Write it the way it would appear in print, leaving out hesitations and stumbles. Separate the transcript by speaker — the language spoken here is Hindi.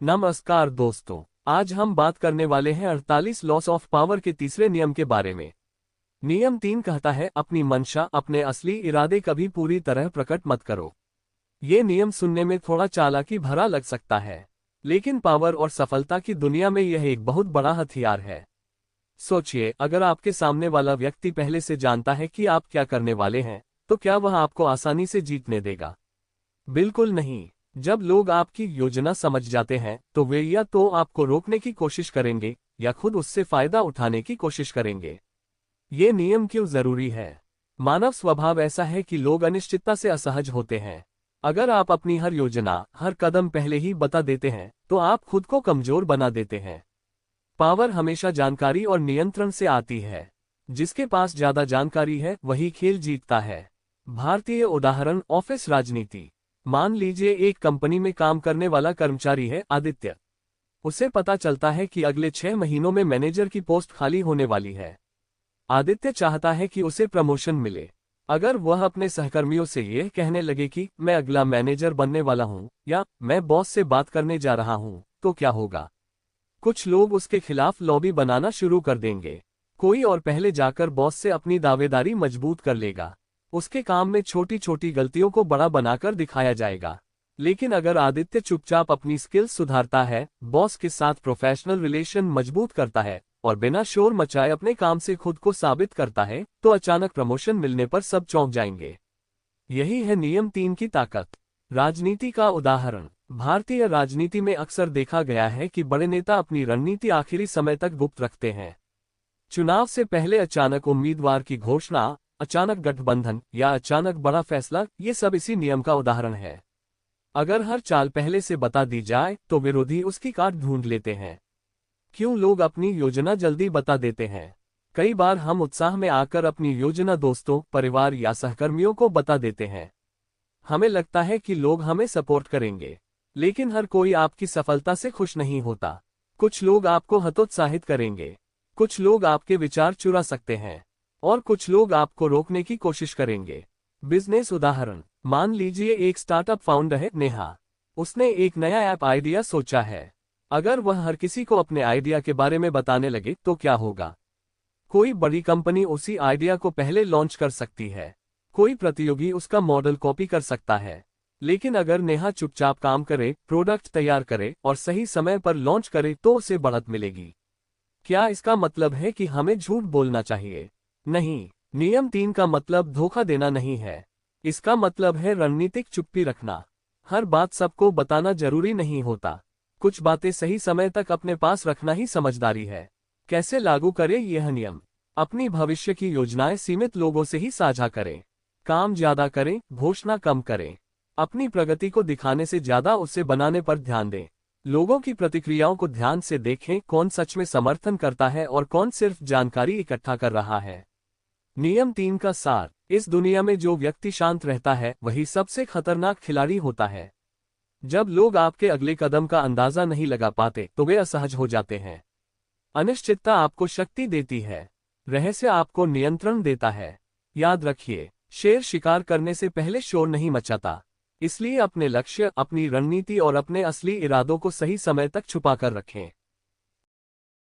Speaker 1: नमस्कार दोस्तों, आज हम बात करने वाले हैं 48 लॉस ऑफ पावर के तीसरे नियम के बारे में। नियम 3 कहता है, अपनी मंशा, अपने असली इरादे कभी पूरी तरह प्रकट मत करो। ये नियम सुनने में थोड़ा चालाकी भरा लग सकता है, लेकिन पावर और सफलता की दुनिया में यह एक बहुत बड़ा हथियार है। सोचिए, अगर आपके सामने वाला व्यक्ति पहले से जानता है कि आप क्या करने वाले हैं, तो क्या वह आपको आसानी से जीतने देगा? बिल्कुल नहीं। जब लोग आपकी योजना समझ जाते हैं, तो वे या तो आपको रोकने की कोशिश करेंगे या खुद उससे फायदा उठाने की कोशिश करेंगे। ये नियम क्यों जरूरी है? मानव स्वभाव ऐसा है कि लोग अनिश्चितता से असहज होते हैं। अगर आप अपनी हर योजना, हर कदम पहले ही बता देते हैं, तो आप खुद को कमजोर बना देते हैं। पावर हमेशा जानकारी और नियंत्रण से आती है। जिसके पास ज्यादा जानकारी है, वही खेल जीतता है। भारतीय उदाहरण, ऑफिस राजनीति। मान लीजिए एक कंपनी में काम करने वाला कर्मचारी है आदित्य। उसे पता चलता है कि अगले 6 महीनों में मैनेजर की पोस्ट खाली होने वाली है। आदित्य चाहता है कि उसे प्रमोशन मिले। अगर वह अपने सहकर्मियों से यह कहने लगे कि मैं अगला मैनेजर बनने वाला हूं या मैं बॉस से बात करने जा रहा हूं, तो क्या होगा? कुछ लोग उसके खिलाफ लॉबी बनाना शुरू कर देंगे। कोई और पहले जाकर बॉस से अपनी दावेदारी मजबूत कर लेगा। उसके काम में छोटी छोटी गलतियों को बड़ा बनाकर दिखाया जाएगा। लेकिन अगर आदित्य चुपचाप अपनी स्किल्स सुधारता है, बॉस के साथ प्रोफेशनल रिलेशन मजबूत करता है और बिना शोर मचाए अपने काम से खुद को साबित करता है, तो अचानक प्रमोशन मिलने पर सब चौंक जाएंगे। यही है नियम 3 की ताकत। राजनीति का उदाहरण। भारतीय राजनीति में अक्सर देखा गया है कि बड़े नेता अपनी रणनीति आखिरी समय तक गुप्त रखते हैं। चुनाव से पहले अचानक उम्मीदवार की घोषणा, अचानक गठबंधन या अचानक बड़ा फैसला, ये सब इसी नियम का उदाहरण है। अगर हर चाल पहले से बता दी जाए, तो विरोधी उसकी काट ढूंढ लेते हैं। क्यों लोग अपनी योजना जल्दी बता देते हैं? कई बार हम उत्साह में आकर अपनी योजना दोस्तों, परिवार या सहकर्मियों को बता देते हैं। हमें लगता है कि लोग हमें सपोर्ट करेंगे, लेकिन हर कोई आपकी सफलता से खुश नहीं होता। कुछ लोग आपको हतोत्साहित करेंगे, कुछ लोग आपके विचार चुरा सकते हैं, और कुछ लोग आपको रोकने की कोशिश करेंगे। बिजनेस उदाहरण। मान लीजिए एक स्टार्टअप फाउंडर है नेहा। उसने एक नया ऐप आइडिया सोचा है। अगर वह हर किसी को अपने आइडिया के बारे में बताने लगे, तो क्या होगा? कोई बड़ी कंपनी उसी आइडिया को पहले लॉन्च कर सकती है। कोई प्रतियोगी उसका मॉडल कॉपी कर सकता है। लेकिन अगर नेहा चुपचाप काम करे, प्रोडक्ट तैयार करे और सही समय पर लॉन्च करे, तो उसे बढ़त मिलेगी। क्या इसका मतलब है कि हमें झूठ बोलना चाहिए? नहीं। नियम 3 का मतलब धोखा देना नहीं है। इसका मतलब है रणनीतिक चुप्पी रखना। हर बात सबको बताना जरूरी नहीं होता। कुछ बातें सही समय तक अपने पास रखना ही समझदारी है। कैसे लागू करें यह नियम? अपनी भविष्य की योजनाएं सीमित लोगों से ही साझा करें। काम ज्यादा करें, घोषणा कम करें। अपनी प्रगति को दिखाने से ज्यादा उसे बनाने पर ध्यान दें। लोगों की प्रतिक्रियाओं को ध्यान से देखें, कौन सच में समर्थन करता है और कौन सिर्फ जानकारी इकट्ठा कर रहा है। नियम 3 का सार। इस दुनिया में जो व्यक्ति शांत रहता है, वही सबसे खतरनाक खिलाड़ी होता है। जब लोग आपके अगले कदम का अंदाजा नहीं लगा पाते, तो वे असहज हो जाते हैं। अनिश्चितता आपको शक्ति देती है, रहस्य आपको नियंत्रण देता है। याद रखिए, शेर शिकार करने से पहले शोर नहीं मचाता। इसलिए अपने लक्ष्य, अपनी रणनीति और अपने असली इरादों को सही समय तक छुपा कर रखें।